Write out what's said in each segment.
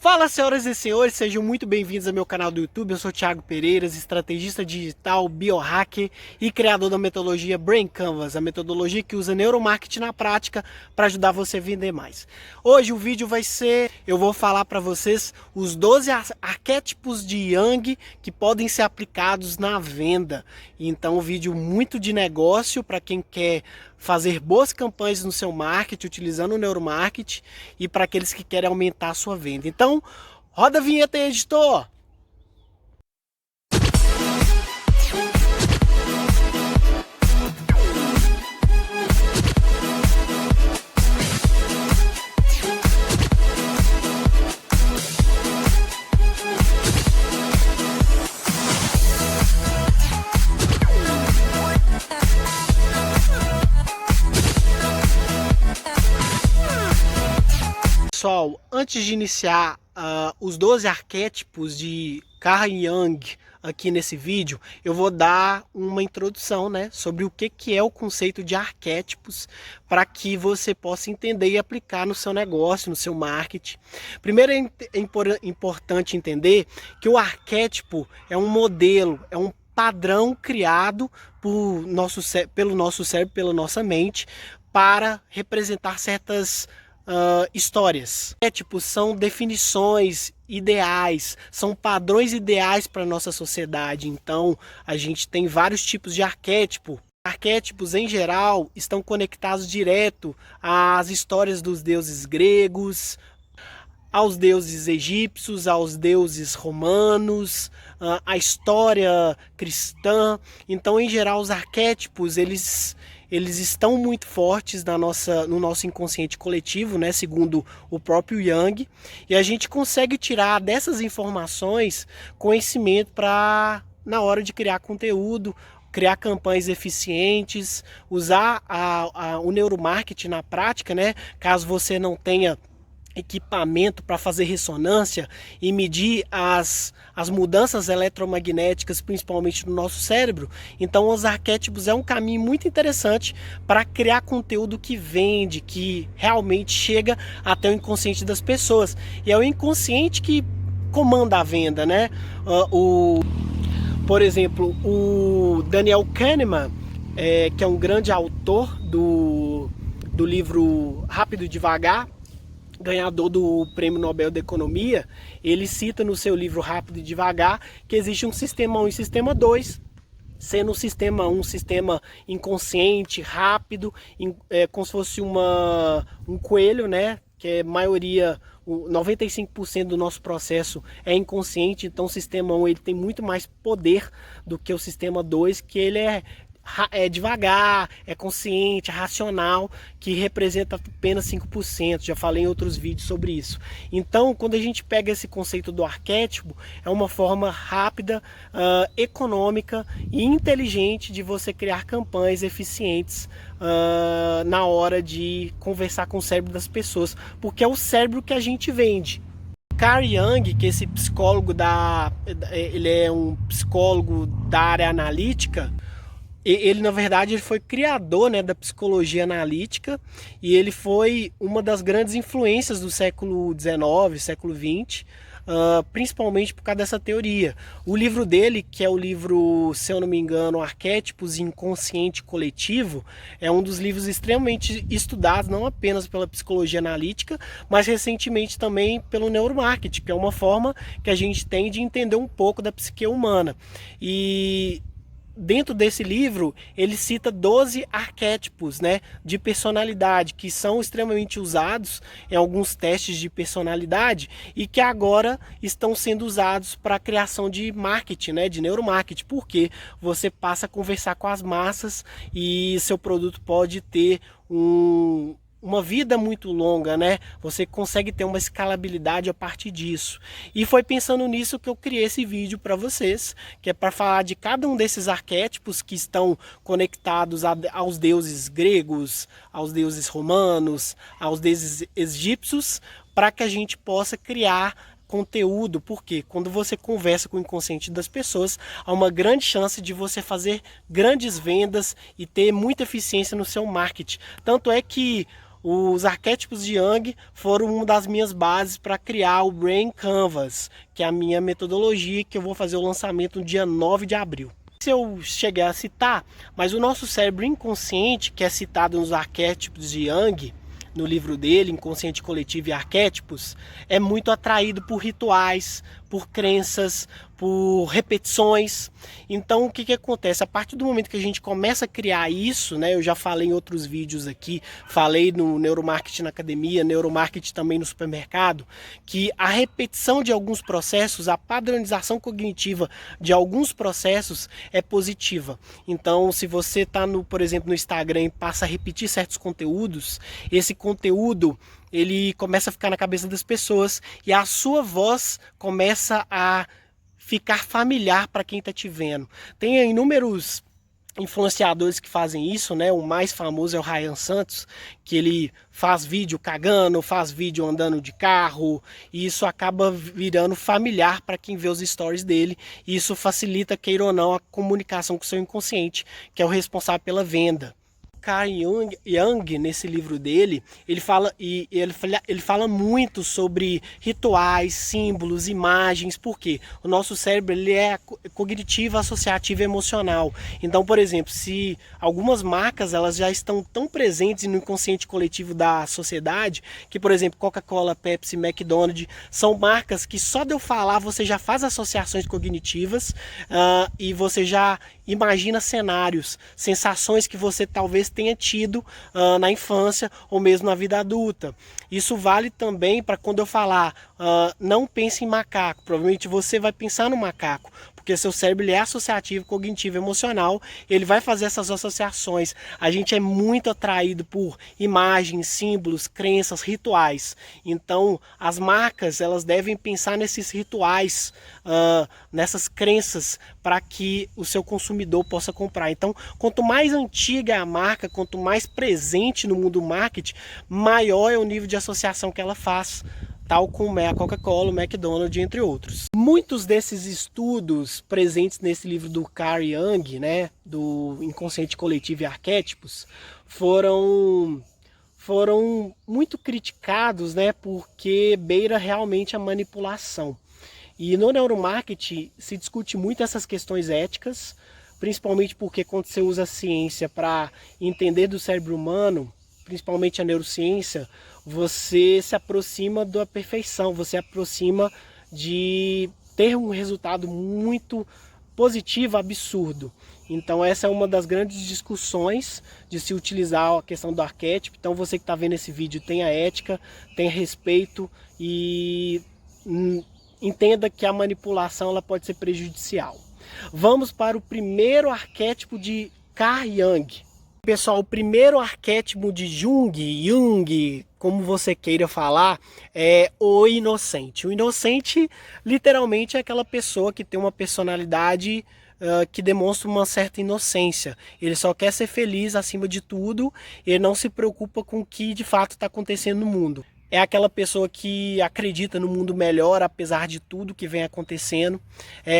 Fala, senhoras e senhores, sejam muito bem-vindos ao meu canal do YouTube. Eu sou Thiago Pereira, estrategista digital, biohacker e criador da metodologia Brain Canvas, a metodologia que usa neuromarketing na prática para ajudar você a vender mais. Hoje o vídeo vai ser, eu vou falar para vocês os 12 arquétipos de Yang que podem ser aplicados na venda. Então, um vídeo muito de negócio para quem quer fazer boas campanhas no seu marketing, utilizando o neuromarketing, e para aqueles que querem aumentar a sua venda. Então, roda a vinheta aí, editor! Pessoal, antes de iniciar os 12 arquétipos de Carl Jung aqui nesse vídeo, eu vou dar uma introdução, né, sobre o que é o conceito de arquétipos para que você possa entender e aplicar no seu negócio, no seu marketing. Primeiro é importante entender que o arquétipo é um modelo, é um padrão criado pelo nosso cérebro, pela nossa mente, para representar certas histórias. Arquétipos são definições ideais, são padrões ideais para a nossa sociedade. Então a gente tem vários tipos de arquétipo. Arquétipos em geral estão conectados direto às histórias dos deuses gregos, aos deuses egípcios, aos deuses romanos, à história cristã. Então, em geral, os arquétipos eles estão muito fortes no nosso inconsciente coletivo, né, segundo o próprio Jung, e a gente consegue tirar dessas informações conhecimento para, na hora de criar conteúdo, criar campanhas eficientes, usar o neuromarketing na prática, né, caso você não tenha equipamento para fazer ressonância e medir as mudanças eletromagnéticas, principalmente no nosso cérebro. Então os arquétipos é um caminho muito interessante para criar conteúdo que vende, que realmente chega até o inconsciente das pessoas. E é o inconsciente que comanda a venda, né? Por exemplo, o Daniel Kahneman, que é um grande autor do livro Rápido e Devagar, ganhador do Prêmio Nobel da Economia, ele cita no seu livro Rápido e Devagar que existe um sistema 1 e sistema 2, sendo o sistema 1 um sistema inconsciente, rápido, como se fosse um coelho, né? Que a maioria, 95% do nosso processo é inconsciente. Então o sistema 1 ele tem muito mais poder do que o sistema 2, que ele é devagar, é consciente, é racional, que representa apenas 5%. Já falei em outros vídeos sobre isso. Então, quando a gente pega esse conceito do arquétipo, é uma forma rápida, econômica e inteligente de você criar campanhas eficientes na hora de conversar com o cérebro das pessoas, porque é o cérebro que a gente vende. Carl Jung, que esse psicólogo ele é um psicólogo da área analítica. Ele, na verdade, ele foi criador, né, da psicologia analítica, e ele foi uma das grandes influências do século XIX, século XX, principalmente por causa dessa teoria. O livro dele, que é o livro, se eu não me engano, Arquétipos e Inconsciente Coletivo, é um dos livros extremamente estudados, não apenas pela psicologia analítica, mas recentemente também pelo neuromarketing, que é uma forma que a gente tem de entender um pouco da psique humana. E dentro desse livro, ele cita 12 arquétipos, né, de personalidade, que são extremamente usados em alguns testes de personalidade e que agora estão sendo usados para a criação de marketing, né, de neuromarketing, porque você passa a conversar com as massas e seu produto pode ter uma vida muito longa, né? Você consegue ter uma escalabilidade a partir disso. E foi pensando nisso que eu criei esse vídeo para vocês, que é para falar de cada um desses arquétipos que estão conectados aos deuses gregos, aos deuses romanos, aos deuses egípcios, para que a gente possa criar conteúdo, porque quando você conversa com o inconsciente das pessoas, há uma grande chance de você fazer grandes vendas e ter muita eficiência no seu marketing. Tanto é que Os arquétipos de Jung foram uma das minhas bases para criar o Brain Canvas, que é a minha metodologia, que eu vou fazer o lançamento no dia 9 de abril. Se eu chegar a citar, mas o nosso cérebro inconsciente, que é citado nos arquétipos de Jung, no livro dele, Inconsciente Coletivo e Arquétipos, é muito atraído por rituais, por crenças, por repetições. Então o que acontece? A partir do momento que a gente começa a criar isso, né, eu já falei em outros vídeos aqui, falei no Neuromarketing na academia, Neuromarketing também no supermercado, que a repetição de alguns processos, a padronização cognitiva de alguns processos é positiva. Então se você está, por exemplo, no Instagram e passa a repetir certos conteúdos, esse conteúdo ele começa a ficar na cabeça das pessoas e a sua voz começa a ficar familiar para quem está te vendo. Tem inúmeros influenciadores que fazem isso, né? O mais famoso é o Ryan Santos, que ele faz vídeo cagando, faz vídeo andando de carro, e isso acaba virando familiar para quem vê os stories dele, e isso facilita, queira ou não, a comunicação com o seu inconsciente, que é o responsável pela venda. Carl Jung, nesse livro dele, ele fala muito sobre rituais, símbolos, imagens, porque o nosso cérebro ele é cognitivo, associativo e emocional. Então, por exemplo, se algumas marcas elas já estão tão presentes no inconsciente coletivo da sociedade, que, por exemplo, Coca-Cola, Pepsi, McDonald's, são marcas que só de eu falar você já faz associações cognitivas e você já imagina cenários, sensações que você talvez tenha tido na infância ou mesmo na vida adulta. Isso vale também para quando eu falar não pense em macaco, provavelmente você vai pensar no macaco, porque seu cérebro ele é associativo, cognitivo, emocional, ele vai fazer essas associações. A gente é muito atraído por imagens, símbolos, crenças, rituais. Então, as marcas elas devem pensar nesses rituais, nessas crenças, para que o seu consumidor possa comprar. Então, quanto mais antiga é a marca, quanto mais presente no mundo do marketing, maior é o nível de associação que ela faz, tal como é a Coca-Cola, o McDonald's, entre outros. Muitos desses estudos presentes nesse livro do Carl Jung, né, do Inconsciente Coletivo e Arquétipos, foram muito criticados, né, porque beira realmente a manipulação. E no neuromarketing se discute muito essas questões éticas, principalmente porque quando você usa a ciência para entender do cérebro humano, principalmente a neurociência, você se aproxima da perfeição, você aproxima de ter um resultado muito positivo, absurdo. Então essa é uma das grandes discussões de se utilizar a questão do arquétipo. Então você que está vendo esse vídeo tenha ética, tenha respeito e entenda que a manipulação ela pode ser prejudicial. Vamos para o primeiro arquétipo de Carl Jung. Pessoal, o primeiro arquétipo de Jung, como você queira falar, é o inocente. O inocente, literalmente, é aquela pessoa que tem uma personalidade que demonstra uma certa inocência. Ele só quer ser feliz acima de tudo, ele não se preocupa com o que de fato está acontecendo no mundo. É aquela pessoa que acredita no mundo melhor, apesar de tudo que vem acontecendo.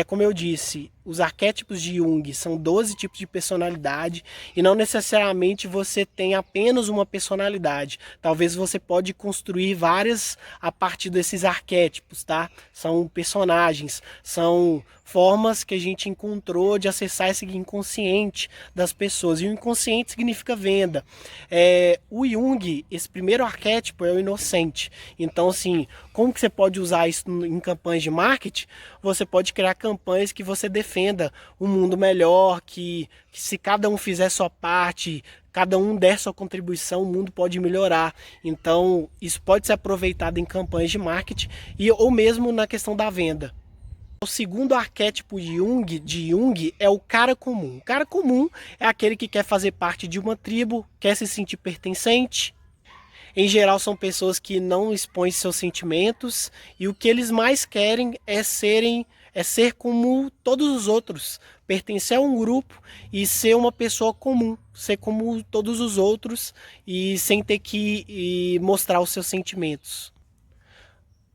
Como eu disse, os arquétipos de Jung são 12 tipos de personalidade e não necessariamente você tem apenas uma personalidade. Talvez você pode construir várias a partir desses arquétipos, tá? São personagens, são formas que a gente encontrou de acessar esse inconsciente das pessoas. E o inconsciente significa venda. O Jung, esse primeiro arquétipo é o inocente. Então, assim, como que você pode usar isso em campanhas de marketing? Você pode criar campanhas que você defenda um mundo melhor, que se cada um fizer sua parte, cada um der sua contribuição, o mundo pode melhorar. Então, isso pode ser aproveitado em campanhas de marketing ou mesmo na questão da venda. O segundo arquétipo de Jung é o cara comum. O cara comum é aquele que quer fazer parte de uma tribo, quer se sentir pertencente. Em geral são pessoas que não expõem seus sentimentos e o que eles mais querem é ser como todos os outros, pertencer a um grupo e ser uma pessoa comum, ser como todos os outros e sem ter que mostrar os seus sentimentos.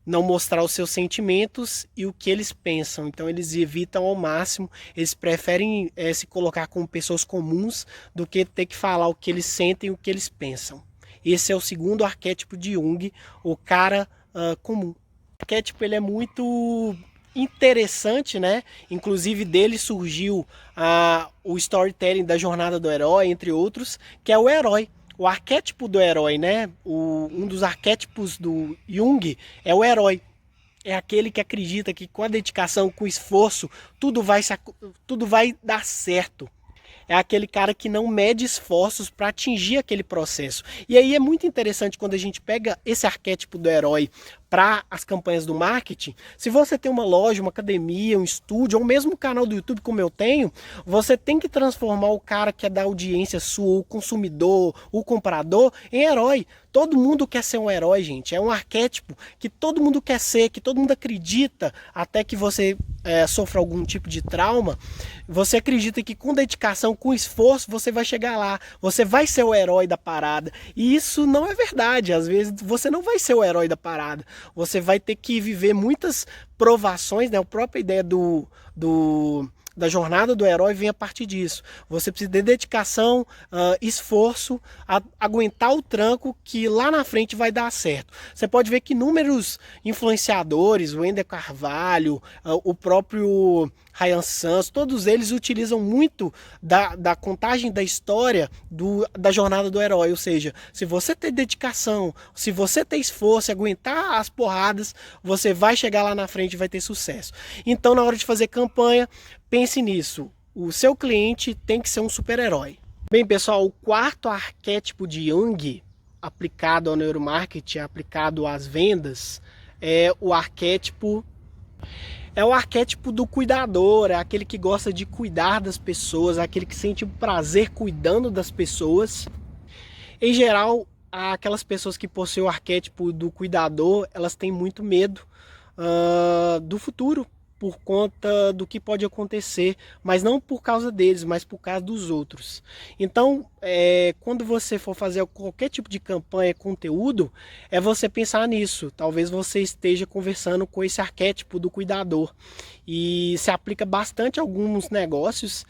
Não mostrar os seus sentimentos e o que eles pensam. Então eles evitam ao máximo, eles preferem se colocar como pessoas comuns do que ter que falar o que eles sentem e o que eles pensam. Esse é o segundo arquétipo de Jung, o cara comum. O arquétipo ele é muito interessante, né? Inclusive dele surgiu o storytelling da jornada do herói, entre outros, que é o herói. O arquétipo do herói, né? Um dos arquétipos do Jung é o herói. É aquele que acredita que com a dedicação, com o esforço, tudo vai dar certo. É aquele cara que não mede esforços para atingir aquele processo. E aí é muito interessante quando a gente pega esse arquétipo do herói para as campanhas do marketing. Se você tem uma loja, uma academia, um estúdio, ou mesmo um canal do YouTube como eu tenho, você tem que transformar o cara que é da audiência sua, o consumidor, o comprador, em herói. Todo mundo quer ser um herói, gente. É um arquétipo que todo mundo quer ser, que todo mundo acredita, até que você sofra algum tipo de trauma. Você acredita que com dedicação, com esforço, você vai chegar lá. Você vai ser o herói da parada. E isso não é verdade. Às vezes você não vai ser o herói da parada. Você vai ter que viver muitas provações, né? A própria ideia da jornada do herói vem a partir disso. Você precisa de dedicação, esforço, aguentar o tranco que lá na frente vai dar certo. Você pode ver que inúmeros influenciadores, o Wendel Carvalho, o próprio Ryan Santos, todos eles utilizam muito da contagem da história da jornada do herói. Ou seja, se você ter dedicação, se você ter esforço, aguentar as porradas, você vai chegar lá na frente e vai ter sucesso. Então, na hora de fazer campanha, pense nisso. O seu cliente tem que ser um super-herói. Bem, pessoal, o quarto arquétipo de Jung, aplicado ao neuromarketing, aplicado às vendas, é o arquétipo do cuidador, é aquele que gosta de cuidar das pessoas, é aquele que sente prazer cuidando das pessoas. Em geral, aquelas pessoas que possuem o arquétipo do cuidador, elas têm muito medo do futuro, por conta do que pode acontecer, mas não por causa deles, mas por causa dos outros. Então, quando você for fazer qualquer tipo de campanha, conteúdo, é você pensar nisso. Talvez você esteja conversando com esse arquétipo do cuidador. E se aplica bastante a alguns negócios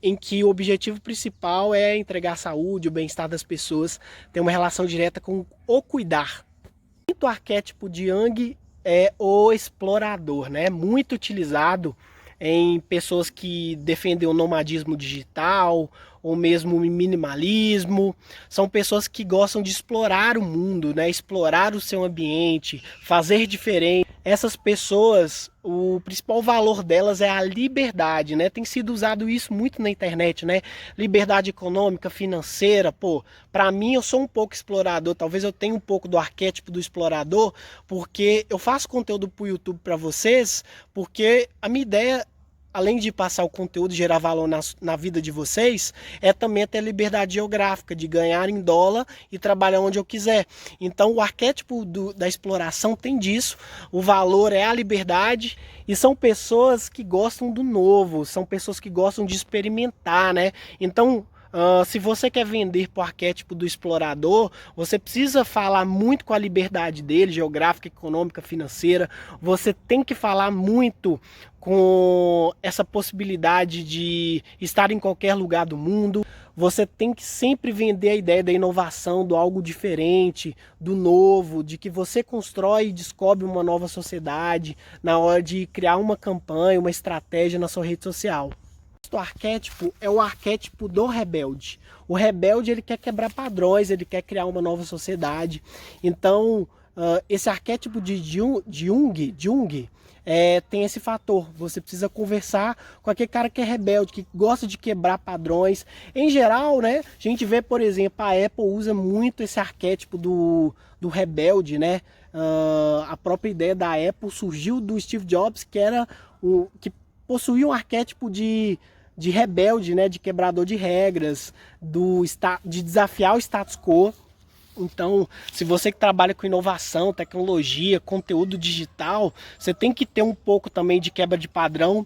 em que o objetivo principal é entregar a saúde, o bem-estar das pessoas, tem uma relação direta com o cuidar. O quinto arquétipo de Jung é o explorador, né? Muito utilizado em pessoas que defendem o nomadismo digital ou mesmo o minimalismo. São pessoas que gostam de explorar o mundo, né? Explorar o seu ambiente, fazer diferente. Essas pessoas, o principal valor delas é a liberdade, né? Tem sido usado isso muito na internet, né? Liberdade econômica, financeira, pô. Pra mim, eu sou um pouco explorador. Talvez eu tenha um pouco do arquétipo do explorador, porque eu faço conteúdo pro YouTube pra vocês, porque a minha ideia, além de passar o conteúdo e gerar valor na vida de vocês, é também ter liberdade geográfica, de ganhar em dólar e trabalhar onde eu quiser. Então o arquétipo da exploração tem disso, o valor é a liberdade, e são pessoas que gostam do novo, são pessoas que gostam de experimentar, né? Então, se você quer vender para o arquétipo do explorador, você precisa falar muito com a liberdade dele, geográfica, econômica, financeira. Você tem que falar muito com essa possibilidade de estar em qualquer lugar do mundo. Você tem que sempre vender a ideia da inovação, do algo diferente, do novo, de que você constrói e descobre uma nova sociedade na hora de criar uma campanha, uma estratégia na sua rede social. O arquétipo é o arquétipo do rebelde. O rebelde, ele quer quebrar padrões, ele quer criar uma nova sociedade. Então, esse arquétipo de Jung tem esse fator. Você precisa conversar com aquele cara que é rebelde, que gosta de quebrar padrões. Em geral, né, a gente vê, por exemplo, a Apple usa muito esse arquétipo do rebelde, né? A própria ideia da Apple surgiu do Steve Jobs, que possuía um arquétipo de rebelde, né, de quebrador de regras, de desafiar o status quo. Então, se você que trabalha com inovação, tecnologia, conteúdo digital, você tem que ter um pouco também de quebra de padrão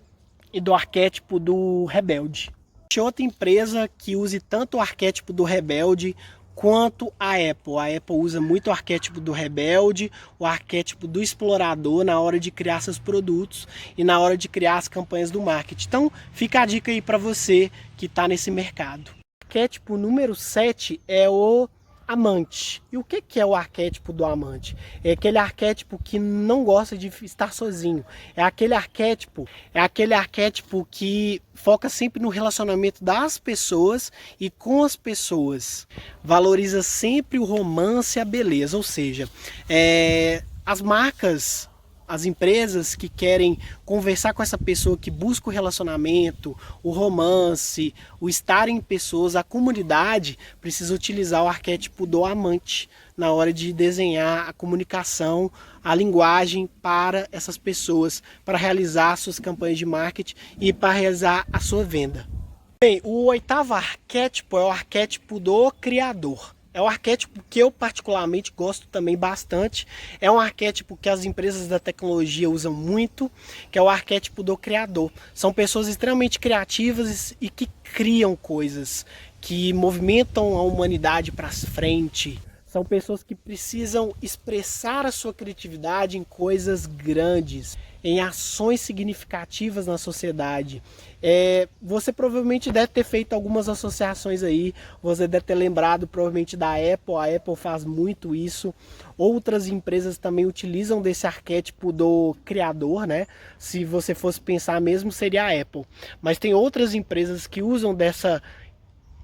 e do arquétipo do rebelde. Outra empresa que use tanto o arquétipo do rebelde quanto a Apple. A Apple usa muito o arquétipo do rebelde, o arquétipo do explorador na hora de criar seus produtos e na hora de criar as campanhas do marketing. Então, fica a dica aí para você que está nesse mercado. O arquétipo número 7 é o amante. E o que é o arquétipo do amante? É aquele arquétipo que não gosta de estar sozinho. É aquele arquétipo que foca sempre no relacionamento das pessoas e com as pessoas. Valoriza sempre o romance e a beleza. Ou seja, as marcas, as empresas que querem conversar com essa pessoa, que busca o relacionamento, o romance, o estar em pessoas, a comunidade, precisa utilizar o arquétipo do amante na hora de desenhar a comunicação, a linguagem para essas pessoas, para realizar suas campanhas de marketing e para realizar a sua venda. Bem, o oitavo arquétipo é o arquétipo do criador. É um arquétipo que eu particularmente gosto também bastante. É um arquétipo que as empresas da tecnologia usam muito, que é o arquétipo do criador. São pessoas extremamente criativas e que criam coisas, que movimentam a humanidade para frente. São pessoas que precisam expressar a sua criatividade em coisas grandes, em ações significativas na sociedade. Você provavelmente deve ter feito algumas associações aí, você deve ter lembrado provavelmente da Apple. A Apple faz muito isso. Outras empresas também utilizam desse arquétipo do criador, né? Se você fosse pensar mesmo, seria a Apple. Mas tem outras empresas que usam dessa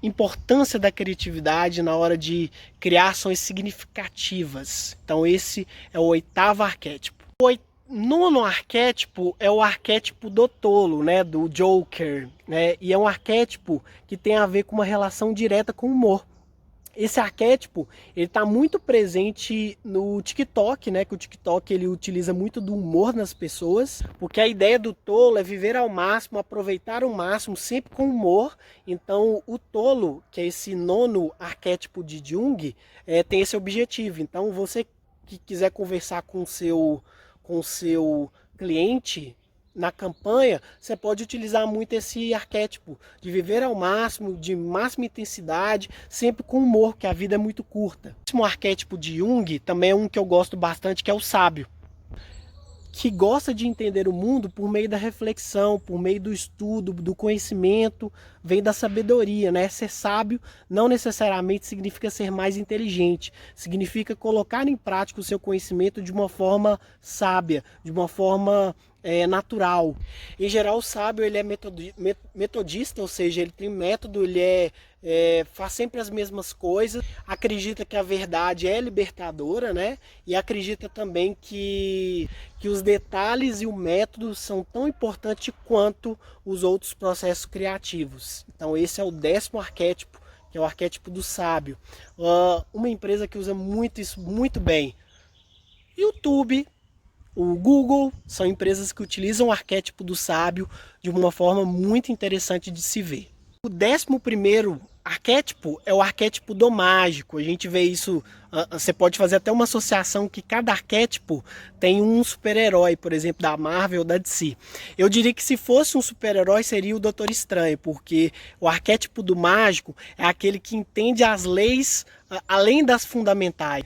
importância da criatividade na hora de criar ações significativas. Então esse é o oitavo arquétipo. O nono arquétipo é o arquétipo do tolo, né, do Joker, né? E é um arquétipo que tem a ver com uma relação direta com o humor. Esse arquétipo, ele está muito presente no TikTok, né? Que o TikTok ele utiliza muito do humor nas pessoas, porque a ideia do tolo é viver ao máximo, aproveitar ao máximo, sempre com humor. Então, o tolo, que é esse nono arquétipo de Jung, tem esse objetivo. Então, você que quiser conversar com o seu cliente na campanha, você pode utilizar muito esse arquétipo de viver ao máximo, de máxima intensidade, sempre com humor, que a vida é muito curta. O arquétipo de Jung também é um que eu gosto bastante, que é o sábio, que gosta de entender o mundo por meio da reflexão, por meio do estudo, do conhecimento, vem da sabedoria, né? Ser sábio não necessariamente significa ser mais inteligente, significa colocar em prática o seu conhecimento de uma forma sábia, de uma forma natural. Em geral, o sábio ele é metodista, ou seja, ele tem método, ele faz sempre as mesmas coisas, acredita que a verdade é libertadora, né? E acredita também que os detalhes e o método são tão importantes quanto os outros processos criativos. Então esse é o 10º arquétipo, que é o arquétipo do sábio. Uma empresa que usa muito isso, muito bem. YouTube, o Google, são empresas que utilizam o arquétipo do sábio de uma forma muito interessante de se ver. O 11º arquétipo é o arquétipo do mágico. A gente vê isso, você pode fazer até uma associação que cada arquétipo tem um super-herói, por exemplo, da Marvel ou da DC. Eu diria que se fosse um super-herói seria o Doutor Estranho, porque o arquétipo do mágico é aquele que entende as leis além das fundamentais.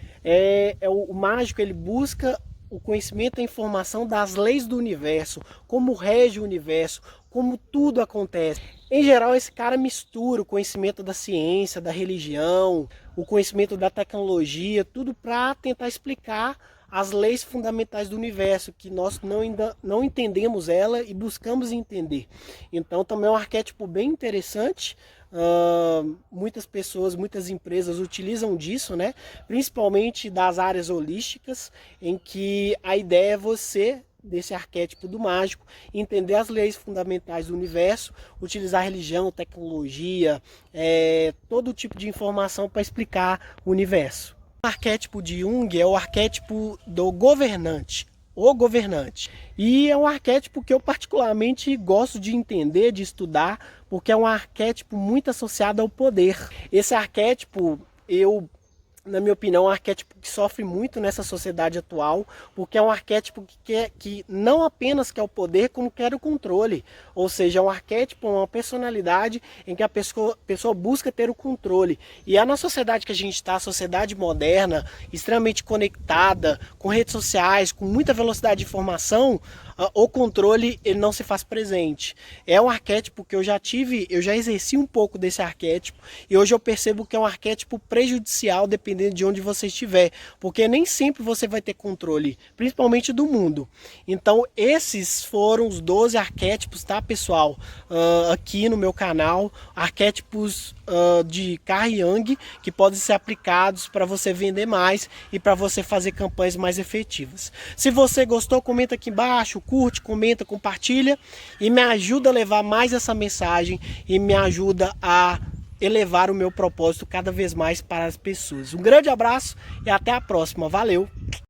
O mágico, ele busca o conhecimento e a informação das leis do universo, como rege o universo, como tudo acontece. Em geral, esse cara mistura o conhecimento da ciência, da religião, o conhecimento da tecnologia, tudo para tentar explicar as leis fundamentais do universo, que nós ainda não entendemos ela e buscamos entender. Então também é um arquétipo bem interessante. Muitas pessoas, muitas empresas utilizam disso, né? Principalmente das áreas holísticas, em que a ideia é você, desse arquétipo do mágico, entender as leis fundamentais do universo, utilizar religião, tecnologia, todo tipo de informação para explicar o universo. O arquétipo de Jung é o arquétipo do governante, o governante. E é um arquétipo que eu particularmente gosto de entender, de estudar, porque é um arquétipo muito associado ao poder. Esse arquétipo, na minha opinião, é um arquétipo que sofre muito nessa sociedade atual, porque é um arquétipo que não apenas quer o poder, como quer o controle. Ou seja, é um arquétipo, uma personalidade em que a pessoa busca ter o controle. E na sociedade que a gente está, a sociedade moderna, extremamente conectada, com redes sociais, com muita velocidade de informação, o controle ele não se faz presente. É um arquétipo que eu já exerci um pouco desse arquétipo e hoje eu percebo que é um arquétipo prejudicial dependendo de onde você estiver, porque nem sempre você vai ter controle, principalmente do mundo. Então esses foram os 12 arquétipos, tá, pessoal? Aqui no meu canal, arquétipos de Carl Jung que podem ser aplicados para você vender mais e para você fazer campanhas mais efetivas. Se você gostou, comenta aqui embaixo, curte, comenta, compartilha e me ajuda a levar mais essa mensagem e me ajuda a elevar o meu propósito cada vez mais para as pessoas. Um grande abraço e até a próxima. Valeu!